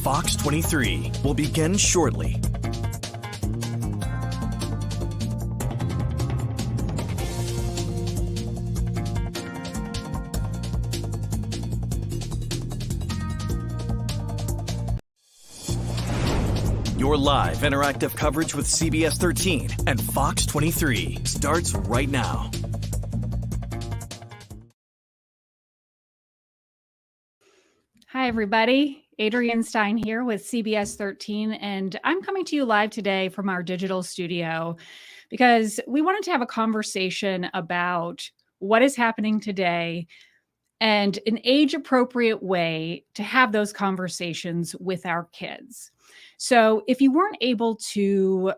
Fox 23 will begin shortly. Your live interactive coverage with CBS 13 and Fox 23 starts right now. Hi, everybody. Adrienne Stein here with CBS 13, and I'm coming to you live today from our digital studio because we wanted to have a conversation about what is happening today and an age-appropriate way to have those conversations with our kids. So if you weren't able to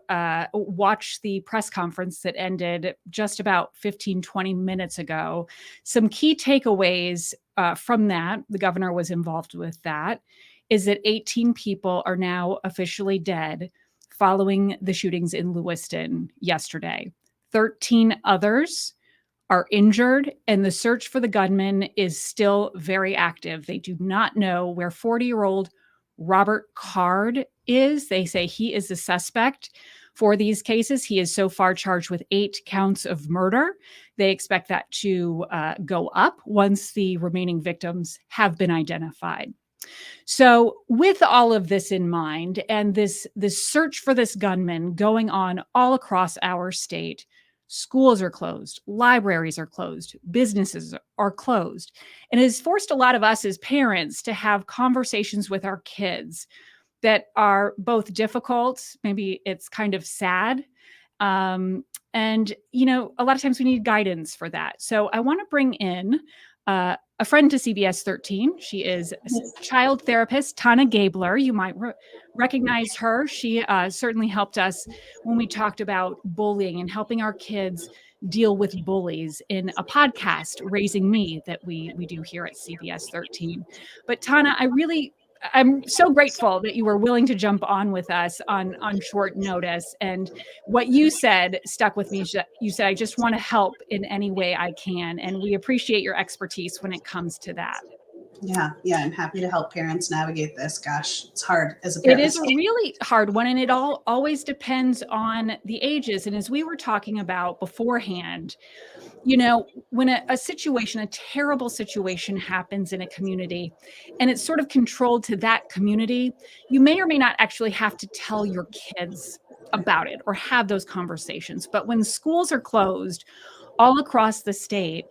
watch the press conference that ended just about 15, 20 minutes ago, some key takeaways from that, the governor was involved with that, is that 18 people are now officially dead following the shootings in Lewiston yesterday. 13 others are injured, and the search for the gunman is still very active. They do not know where 40-year-old Robert Card is. They say he is the suspect for these cases. He is so far charged with 8 counts of murder. They expect that to go up once the remaining victims have been identified. So with all of this in mind, and this search for this gunman going on all across our state, schools are closed, libraries are closed, businesses are closed. And it has forced a lot of us as parents to have conversations with our kids that are both difficult, maybe it's kind of sad. And, you know, a lot of times we need guidance for that. So I want to bring in a friend to CBS 13. She is a child therapist, Tana Gabler. You might recognize her. She certainly helped us when we talked about bullying and helping our kids deal with bullies in a podcast, Raising Me, that we do here at CBS 13. But Tana, I'm so grateful that you were willing to jump on with us on short notice. And what you said stuck with me. You said, I just want to help in any way I can. And we appreciate your expertise when it comes to that. Yeah, I'm happy to help parents navigate this. Gosh, it's hard as a parent. It is a really hard one, and it always depends on the ages. And as we were talking about beforehand, you know, when a terrible situation happens in a community and it's sort of controlled to that community, you may or may not actually have to tell your kids about it or have those conversations. But when schools are closed all across the state,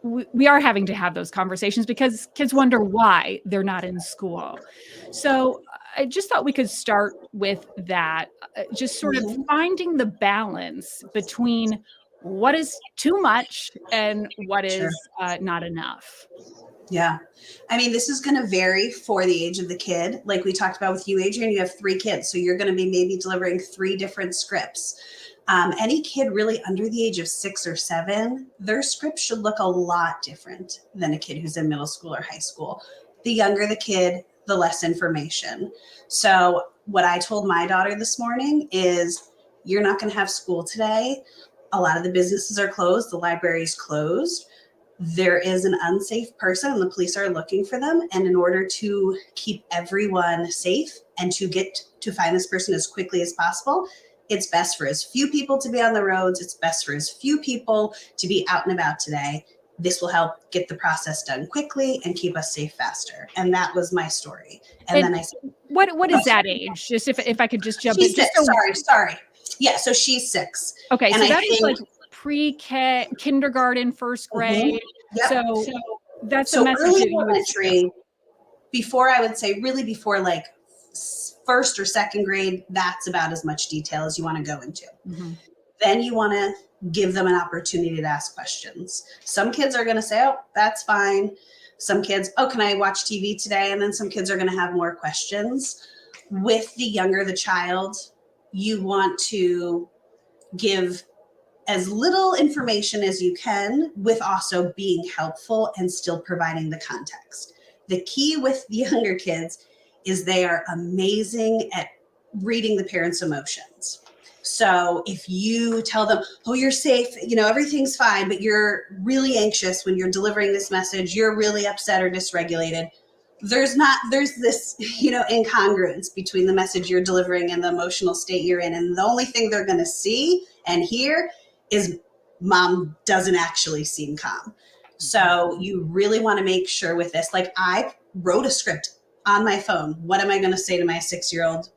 we are having to have those conversations because kids wonder why they're not in school. So I just thought we could start with that, just sort of finding the balance between what is too much and what is not enough. Yeah. I mean, this is going to vary for the age of the kid. Like we talked about with you, Adrienne, you have 3 kids. So you're going to be maybe delivering 3 different scripts. Any kid really under the age of 6 or 7, their script should look a lot different than a kid who's in middle school or high school. The younger the kid, the less information. So what I told my daughter this morning is, you're not going to have school today. A lot of the businesses are closed. The library is closed. There is an unsafe person and the police are looking for them. And in order to keep everyone safe and to find this person as quickly as possible, it's best for as few people to be on the roads. It's best for as few people to be out and about today. This will help get the process done quickly and keep us safe faster. And that was my story. And then I said, what is that age? Just if I could just jump in. Sorry. Yeah, so she's 6. Okay, and so that is like pre-K, kindergarten, first grade. Yep. So that's so the message early that you elementary, before I would say really before like first or second grade, that's about as much detail as you want to go into. Mm-hmm. Then you want to give them an opportunity to ask questions. Some kids are going to say, oh, that's fine. Some kids, oh, can I watch TV today? And then some kids are going to have more questions. With the younger the child, you want to give as little information as you can with also being helpful and still providing the context. The key with the younger kids is they are amazing at reading the parents' emotions. So if you tell them, oh, you're safe, you know, everything's fine, but you're really anxious when you're delivering this message, you're really upset or dysregulated, there's this, incongruence between the message you're delivering and the emotional state you're in. And the only thing they're going to see and hear is mom doesn't actually seem calm. So you really want to make sure with this, like I wrote a script on my phone. What am I going to say to my 6-year-old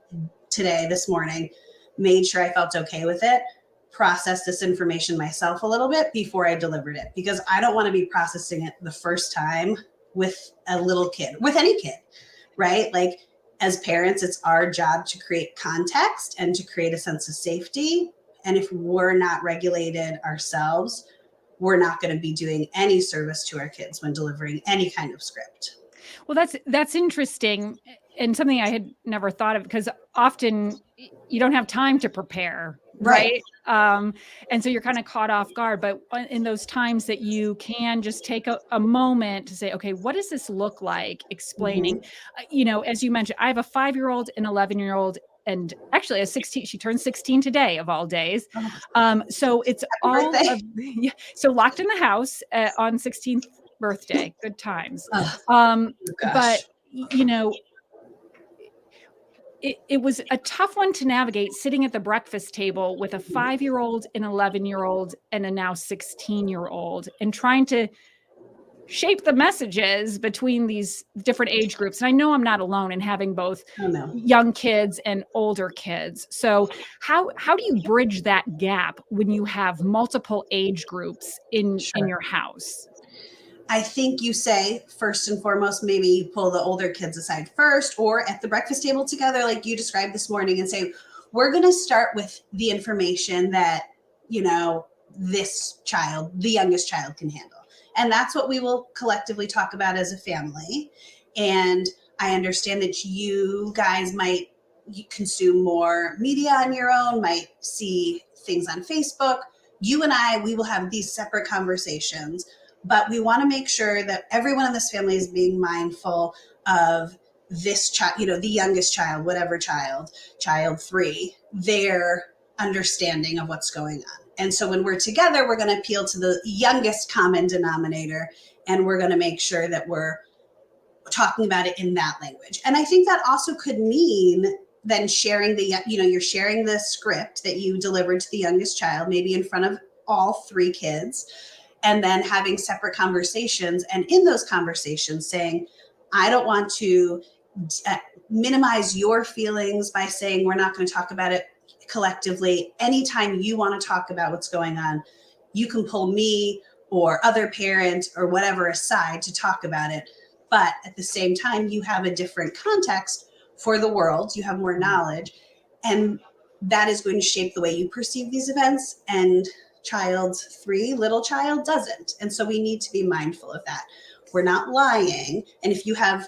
this morning? Made sure I felt okay with it. Process this information myself a little bit before I delivered it, because I don't want to be processing it the first time with a little kid, with any kid, right? Like as parents, it's our job to create context and to create a sense of safety. And if we're not regulated ourselves, we're not going to be doing any service to our kids when delivering any kind of script. Well, that's interesting, and something I had never thought of, because often you don't have time to prepare, right? And so you're kind of caught off guard. But in those times that you can just take a moment to say, okay, what does this look like? Explaining, as you mentioned, I have a 5-year-old, an 11-year-old, and actually a 16. She turned 16 today, of all days. So it's all so locked in the house on 16th birthday. Good times. But it was a tough one to navigate, sitting at the breakfast table with a 5-year-old, an 11-year-old, and a now 16-year-old, and trying to shape the messages between these different age groups. And I know I'm not alone in having both young kids and older kids. So how do you bridge that gap when you have multiple age groups in your house? I think you say, first and foremost, maybe you pull the older kids aside first, or at the breakfast table together, like you described this morning, and say, we're going to start with the information that, this child, the youngest child, can handle. And that's what we will collectively talk about as a family. And I understand that you guys might consume more media on your own, might see things on Facebook. You and we will have these separate conversations. But we want to make sure that everyone in this family is being mindful of this child, the youngest child, whatever child 3, their understanding of what's going on. And so when we're together, we're going to appeal to the youngest common denominator, and we're going to make sure that we're talking about it in that language. And I think that also could mean then sharing you're sharing the script that you delivered to the youngest child, maybe in front of all 3 kids. And then having separate conversations, and in those conversations saying, I don't want to minimize your feelings by saying we're not going to talk about it collectively. Anytime you want to talk about what's going on, you can pull me or other parent or whatever aside to talk about it. But at the same time, you have a different context for the world. You have more knowledge, and that is going to shape the way you perceive these events. And child 3, little child, doesn't. And so we need to be mindful of that. We're not lying. And if you have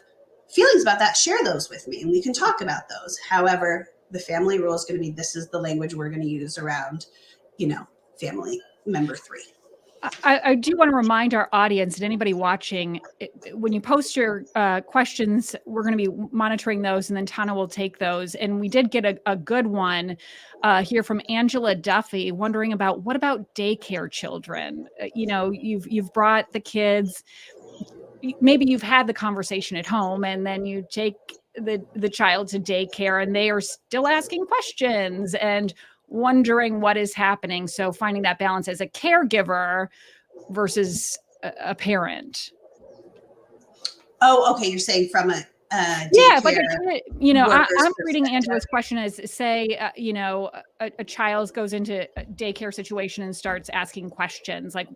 feelings about that, share those with me and we can talk about those. However, the family rule is going to be, this is the language we're going to use around, family member 3. I do want to remind our audience and anybody watching, when you post your questions, we're going to be monitoring those, and then Tana will take those. And we did get a good one here from Angela Duffy, wondering about, what about daycare children? You've brought the kids, maybe you've had the conversation at home, and then you take the child to daycare, and they are still asking questions and wondering what is happening. So finding that balance as a caregiver versus a parent. Oh, okay. You're saying from a yeah, like I'm reading Angela's question as, say, a child goes into a daycare situation and starts asking questions, like,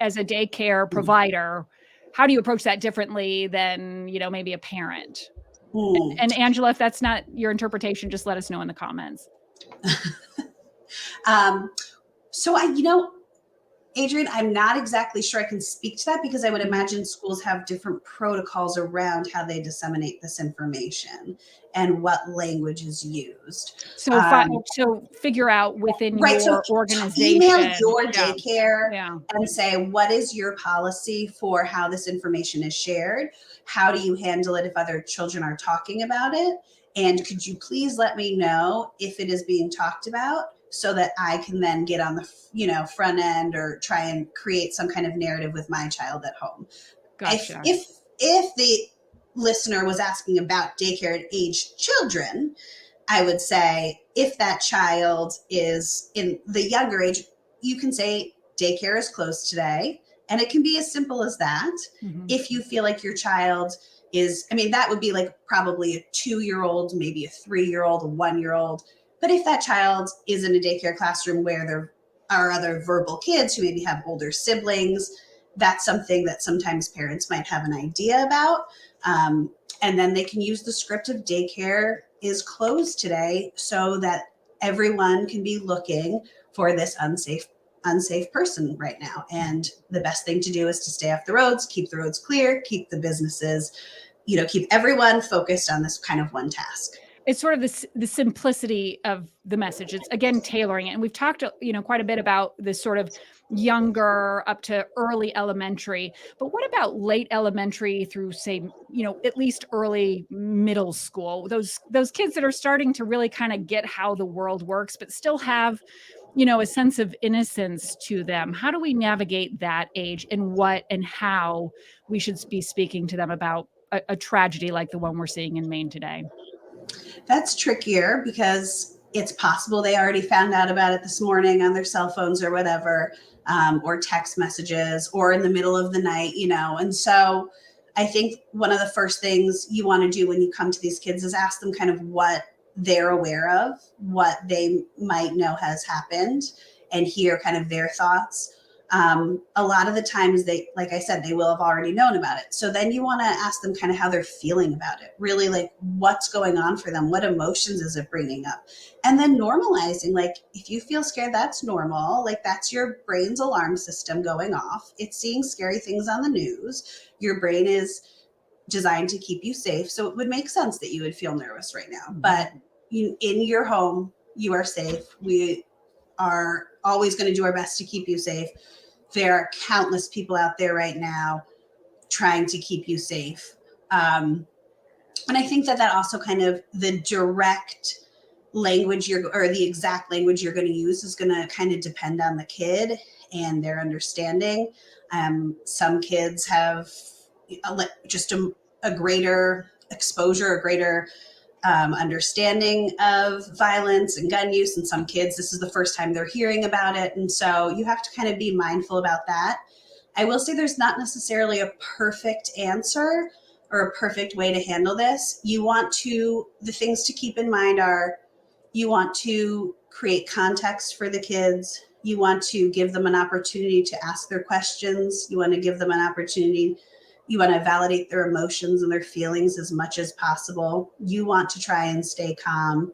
as a daycare provider, how do you approach that differently than, maybe a parent? And Angela, if that's not your interpretation, just let us know in the comments. So Adrienne, I'm not exactly sure I can speak to that, because I would imagine schools have different protocols around how they disseminate this information and what language is used. So figure out within your organization. Email your daycare and say, what is your policy for how this information is shared? How do you handle it if other children are talking about it? And could you please let me know if it is being talked about, so that I can then get on the front end or try and create some kind of narrative with my child at home. Gotcha. If the listener was asking about daycare and aged children, I would say if that child is in the younger age, you can say daycare is closed today. And it can be as simple as that. Mhm. If you feel like your child is, I mean, that would be like probably a 2-year-old, maybe a 3-year-old, a 1-year-old. But if that child is in a daycare classroom where there are other verbal kids who maybe have older siblings, that's something that sometimes parents might have an idea about. And then they can use the script of daycare is closed today so that everyone can be looking for this unsafe person right now. And the best thing to do is to stay off the roads, keep the roads clear, keep the businesses, keep everyone focused on this kind of one task. It's sort of the simplicity of the message. It's again tailoring it, and we've talked quite a bit about this sort of younger up to early elementary. But what about late elementary through, say, at least early middle school? Those kids that are starting to really kind of get how the world works, but still have a sense of innocence to them. How do we navigate that age, and what and how we should be speaking to them about a tragedy like the one we're seeing in Maine today? That's trickier because it's possible they already found out about it this morning on their cell phones or whatever, or text messages or in the middle of the night, And so I think one of the first things you want to do when you come to these kids is ask them kind of what they're aware of, what they might know has happened, and hear kind of their thoughts. A lot of the times they, like I said, they will have already known about it. So then you want to ask them kind of how they're feeling about it, really like what's going on for them, what emotions is it bringing up, and then normalizing, like if you feel scared, that's normal, like that's your brain's alarm system going off. It's seeing scary things on the news. Your brain is designed to keep you safe, so it would make sense that you would feel nervous right now. But in your home, you are safe. We are always going to do our best to keep you safe. There are countless people out there right now trying to keep you safe. And I think that also kind of the direct language or the exact language you're going to use is going to kind of depend on the kid and their understanding. Some kids have just a greater exposure, a greater understanding of violence and gun use. And some kids, this is the first time they're hearing about it. And so you have to kind of be mindful about that. I will say there's not necessarily a perfect answer or a perfect way to handle this. The things to keep in mind are, you want to create context for the kids. You want to give them an opportunity to ask their questions. You want to give them an opportunity. You want to validate their emotions and their feelings as much as possible. You want to try and stay calm.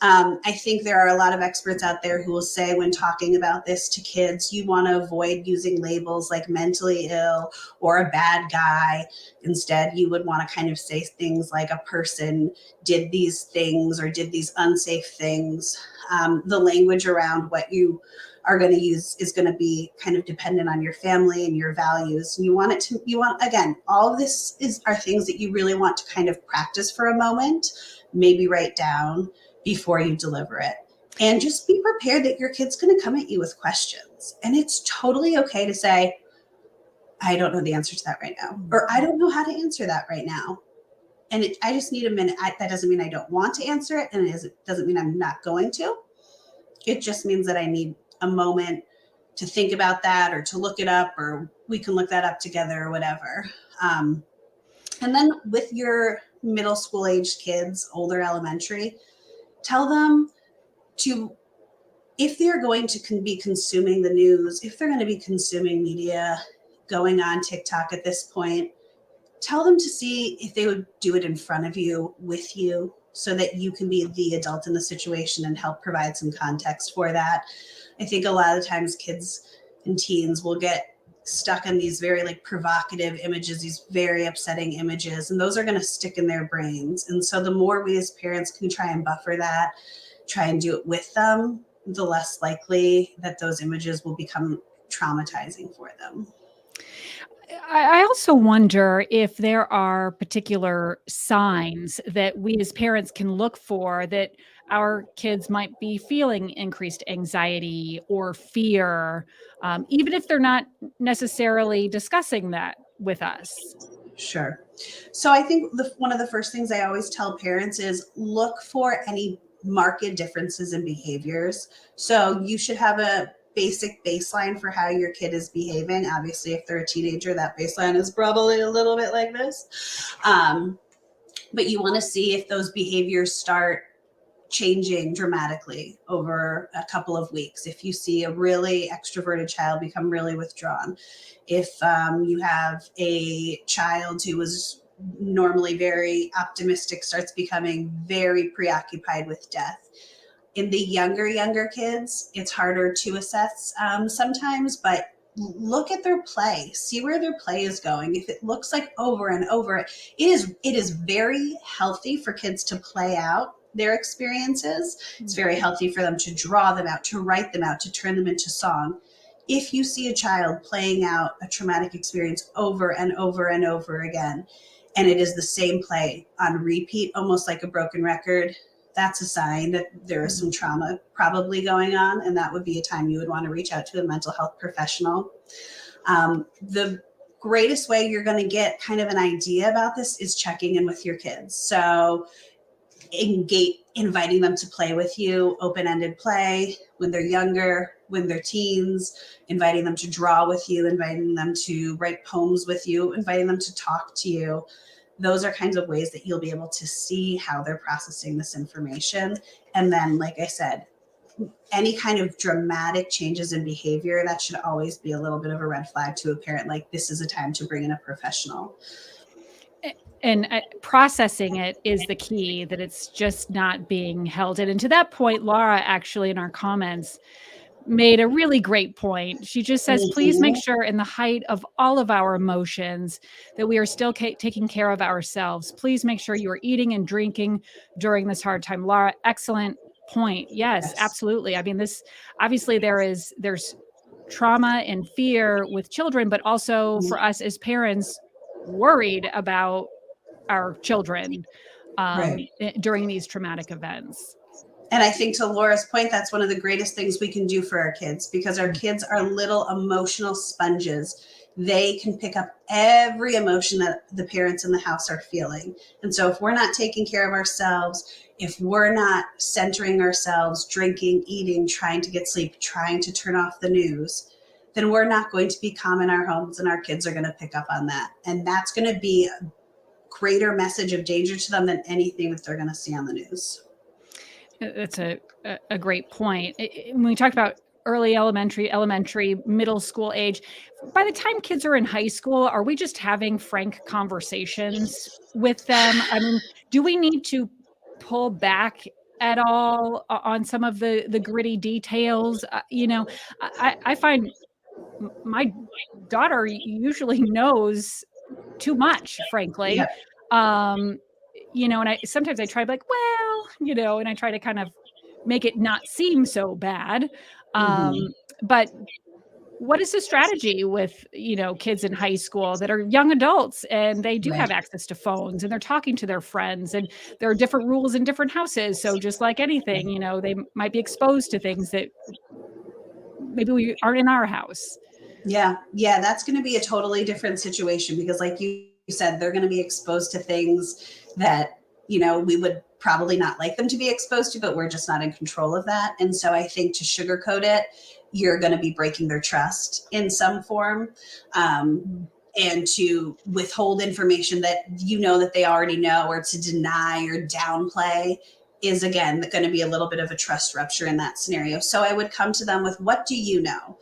I think there are a lot of experts out there who will say when talking about this to kids, you want to avoid using labels like mentally ill or a bad guy. Instead, you would want to kind of say things like a person did these things or did these unsafe things. The language around what you are going to use is going to be kind of dependent on your family and your values. Again, all of this are things that you really want to kind of practice for a moment, maybe write down before you deliver it. And just be prepared that your kid's going to come at you with questions. And it's totally okay to say, I don't know the answer to that right now, or I don't know how to answer that right now. And I just need a minute. That doesn't mean I don't want to answer it. And it doesn't mean I'm not going to. It just means that I need a moment to think about that or to look it up, or we can look that up together or whatever. And then with your middle school aged kids, older elementary, tell them if they're going to be consuming the news, if they're going to be consuming media, going on TikTok at this point, tell them to see if they would do it in front of you, with you, so that you can be the adult in the situation and help provide some context for that. I think a lot of times kids and teens will get stuck on these very provocative images, these very upsetting images, and those are going to stick in their brains. And so the more we as parents can try and buffer that, try and do it with them, the less likely that those images will become traumatizing for them. I also wonder if there are particular signs that we as parents can look for that our kids might be feeling increased anxiety or fear, even if they're not necessarily discussing that with us. Sure. So I think one of the first things I always tell parents is look for any marked differences in behaviors. So you should have a basic baseline for how your kid is behaving. Obviously, if they're a teenager, that baseline is probably a little bit like this. But you want to see if those behaviors start changing dramatically over a couple of weeks. If you see a really extroverted child become really withdrawn, if you have a child who was normally very optimistic starts becoming very preoccupied with death. In the younger kids, it's harder to assess sometimes, but look at their play, see where their play is going. If it looks like over and over, it is very healthy for kids to play out their experiences. It's very healthy for them to draw them out, to write them out, to turn them into song. If you see a child playing out a traumatic experience over and over and over again, and it is the same play on repeat, almost like a broken record, that's a sign that there is some trauma probably going on, and that would be a time you would want to reach out to a mental health professional. The greatest way you're going to get kind of an idea about this is checking in with your kids. So inviting them to play with you, open-ended play when they're younger, when they're teens, inviting them to draw with you, inviting them to write poems with you, inviting them to talk to you. Those are kinds of ways that you'll be able to see how they're processing this information. And then, like I said, any kind of dramatic changes in behavior, that should always be a little bit of a red flag to a parent. Like, this is a time to bring in a professional. And processing it is the key, that it's just not being held in. And to that point, Laura actually in our comments made a really great point. She just says, please make sure in the height of all of our emotions that we are still taking care of ourselves. Please make sure you are eating and drinking during this hard time. Laura, excellent point. Yes, absolutely. I mean, this obviously there's trauma and fear with children, but also for us as parents worried about our children during these traumatic events. And I think to Laura's point, that's one of the greatest things we can do for our kids, because our kids are little emotional sponges. They can pick up every emotion that the parents in the house are feeling. And so if we're not taking care of ourselves, if we're not centering ourselves, drinking, eating, trying to get sleep, trying to turn off the news, then we're not going to be calm in our homes, and our kids are going to pick up on that. And that's going to be a greater message of danger to them than anything that they're going to see on the news. That's a great point. When we talked about early elementary, middle school age, by the time kids are in high school, are we just having frank conversations with them? I mean, do we need to pull back at all on some of the gritty details? I find my daughter usually knows too much, frankly. Yeah. And sometimes I try to be like, well, and I try to kind of make it not seem so bad. But what is the strategy with, kids in high school that are young adults and they do have access to phones and they're talking to their friends, and there are different rules in different houses. So just like anything, they might be exposed to things that maybe we aren't in our house. Yeah, that's going to be a totally different situation, because like you said, they're going to be exposed to things that, we would probably not like them to be exposed to, but we're just not in control of that. And so I think to sugarcoat it, you're going to be breaking their trust in some form. And to withhold information that that they already know, or to deny or downplay, is again going to be a little bit of a trust rupture in that scenario. So I would come to them with, what do you know?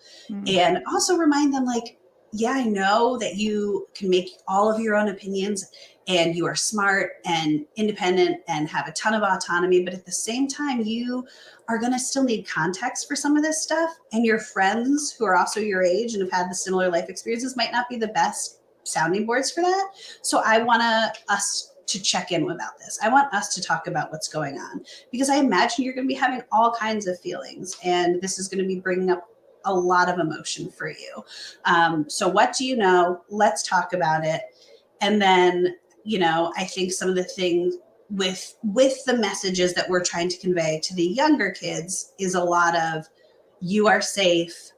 And also remind them, like, yeah, I know that you can make all of your own opinions and you are smart and independent and have a ton of autonomy, but at the same time, you are going to still need context for some of this stuff. And your friends who are also your age and have had the similar life experiences might not be the best sounding boards for that. So I want us to check in about this. I want us to talk about what's going on, because I imagine you're going to be having all kinds of feelings, and this is going to be bringing up a lot of emotion for you. So what do you know? Let's talk about it. And then, I think some of the things with the messages that we're trying to convey to the younger kids is a lot of, you are safe.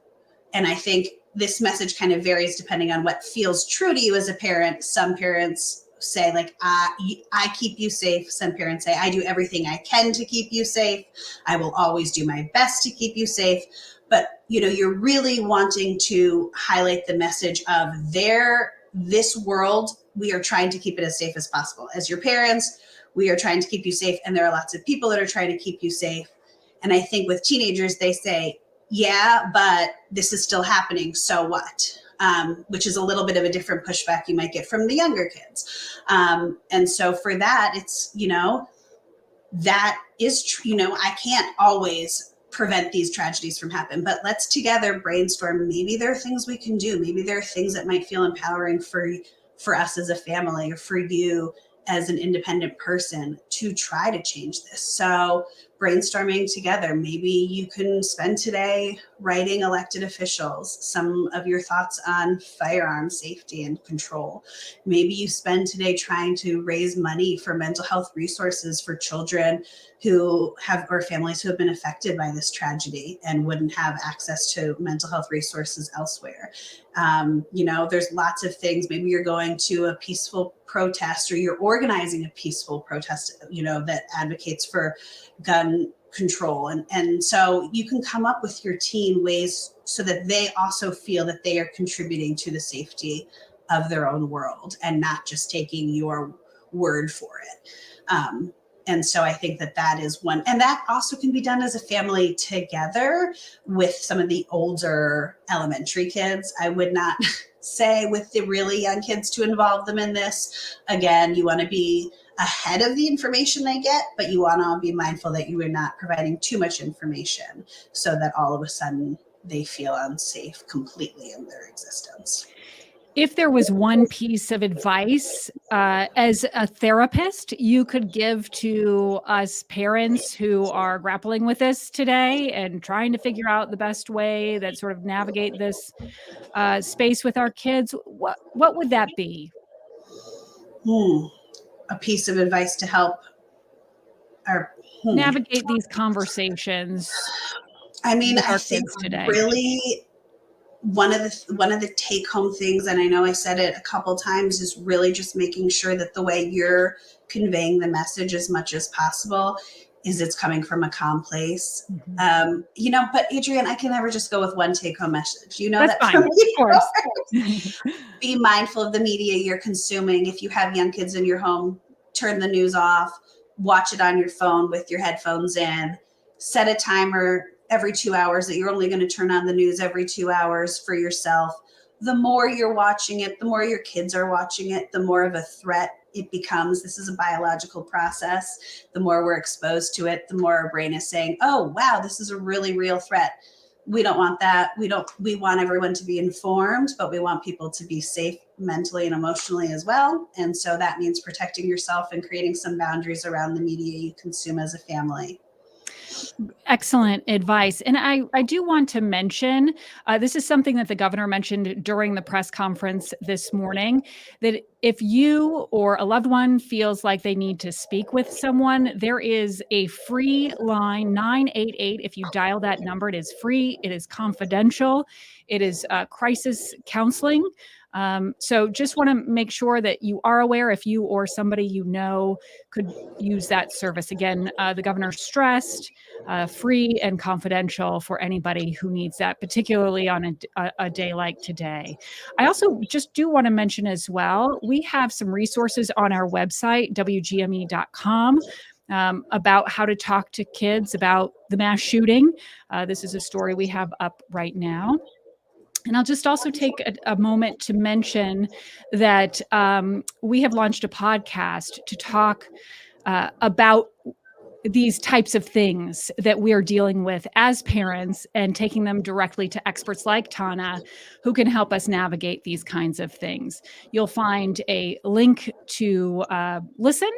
And I think this message kind of varies depending on what feels true to you as a parent. Some parents say like, I keep you safe. Some parents say, I do everything I can to keep you safe. I will always do my best to keep you safe. But, you're really wanting to highlight the message of this world, we are trying to keep it as safe as possible. As your parents, we are trying to keep you safe. And there are lots of people that are trying to keep you safe. And I think with teenagers, they say, yeah, but this is still happening. So what? Which is a little bit of a different pushback you might get from the younger kids. And so for that, it's, that is true. I can't always prevent these tragedies from happening, but let's together brainstorm. Maybe there are things we can do. Maybe there are things that might feel empowering for us as a family, or for you as an independent person, to try to change this. So brainstorming together. Maybe you can spend today writing elected officials some of your thoughts on firearm safety and control. Maybe you spend today trying to raise money for mental health resources for children who have, or families who have been affected by this tragedy and wouldn't have access to mental health resources elsewhere. There's lots of things. Maybe you're going to a peaceful protest, or you're organizing a peaceful protest, that advocates for gun control. And so you can come up with your team ways so that they also feel that they are contributing to the safety of their own world and not just taking your word for it. And so I think that is one, and that also can be done as a family together with some of the older elementary kids. I would not say with the really young kids to involve them in this. Again, you want to be ahead of the information they get, but you want to be mindful that you are not providing too much information so that all of a sudden they feel unsafe completely in their existence. If there was one piece of advice as a therapist you could give to us parents who are grappling with this today and trying to figure out the best way that sort of navigate this space with our kids, what would that be? A piece of advice to help navigate these conversations. I think today. Really one of the take home things, and I know I said it a couple times, is really just making sure that the way you're conveying the message as much as possible is it's coming from a calm place. Mm-hmm. But Adrienne, I can never just go with one take home message. That's that fine, of course. Be mindful of the media you're consuming. If you have young kids in your home, turn the news off, watch it on your phone with your headphones in, set a timer every 2 hours that you're only going to turn on the news every 2 hours for yourself. The more you're watching it, the more your kids are watching it, the more of a threat it becomes. This is a biological process. The more we're exposed to it, the more our brain is saying, oh, wow, this is a really real threat. We don't want that. We want everyone to be informed, but we want people to be safe mentally and emotionally as well. And so that means protecting yourself and creating some boundaries around the media you consume as a family. Excellent advice. And I do want to mention, this is something that the governor mentioned during the press conference this morning, that if you or a loved one feels like they need to speak with someone, there is a free line, 988. If you dial that number, it is free. It is confidential. It is crisis counseling. So just want to make sure that you are aware if you or somebody you know could use that service. Again, the governor stressed free and confidential for anybody who needs that, particularly on a day like today. I also just do want to mention as well, we have some resources on our website, wgme.com. About how to talk to kids about the mass shooting. This is a story we have up right now. And I'll just also take a moment to mention that we have launched a podcast to talk about these types of things that we are dealing with as parents and taking them directly to experts like Tana, who can help us navigate these kinds of things. You'll find a link to listen,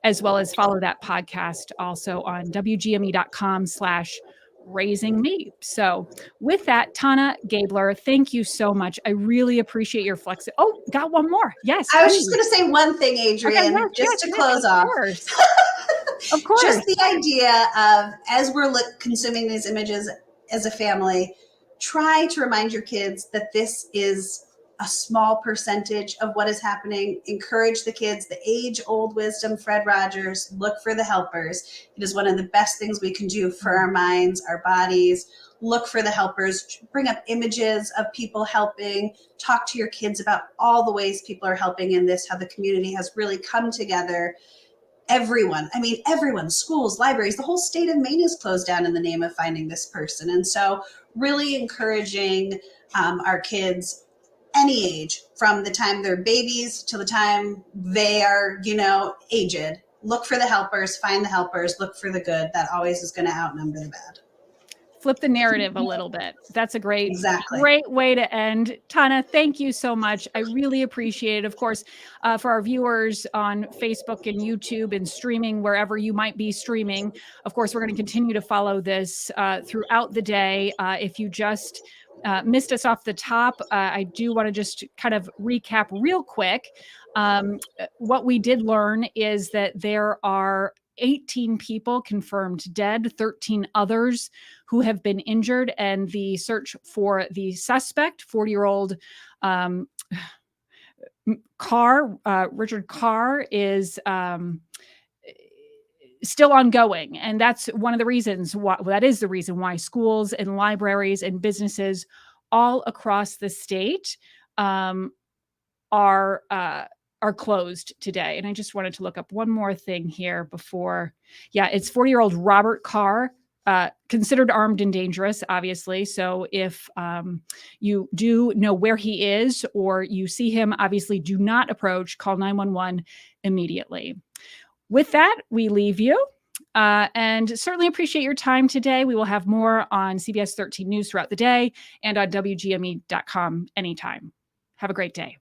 as well as follow that podcast also on wgme.com/raising me. So with that, Tana Gabler, thank you so much. I really appreciate your flexibility. Oh, got one more. Yes. I was just going to say one thing, Adrienne, okay, to close off. Of course. Just the idea of, as we're consuming these images as a family, try to remind your kids that this is a small percentage of what is happening. Encourage the kids, the age-old wisdom, Fred Rogers, look for the helpers. It is one of the best things we can do for our minds, our bodies. Look for the helpers, bring up images of people helping, talk to your kids about all the ways people are helping in this, how the community has really come together. Everyone, schools, libraries, the whole state of Maine is closed down in the name of finding this person. And so really encouraging our kids, any age, from the time they're babies to the time they are, aged. Look for the helpers, find the helpers, look for the good. That always is going to outnumber the bad. Flip the narrative a little bit. That's a great Exactly. Great way to end. Tana, thank you so much. I really appreciate it. Of course, for our viewers on Facebook and YouTube and streaming, wherever you might be streaming, of course, we're going to continue to follow this throughout the day. If you just missed us off the top, I do want to just kind of recap real quick. What we did learn is that there are 18 people confirmed dead, 13 others who have been injured, and the search for the suspect, 40-year-old Richard Carr, is still ongoing. And that's one of the reasons that is the reason why schools and libraries and businesses all across the state are closed today. And I just wanted to look up one more thing here before. Yeah, it's 40-year-old Robert Carr, considered armed and dangerous, obviously. So if you do know where he is or you see him, obviously do not approach, call 911 immediately. With that, we leave you. And certainly appreciate your time today. We will have more on CBS 13 News throughout the day and on WGME.com anytime. Have a great day.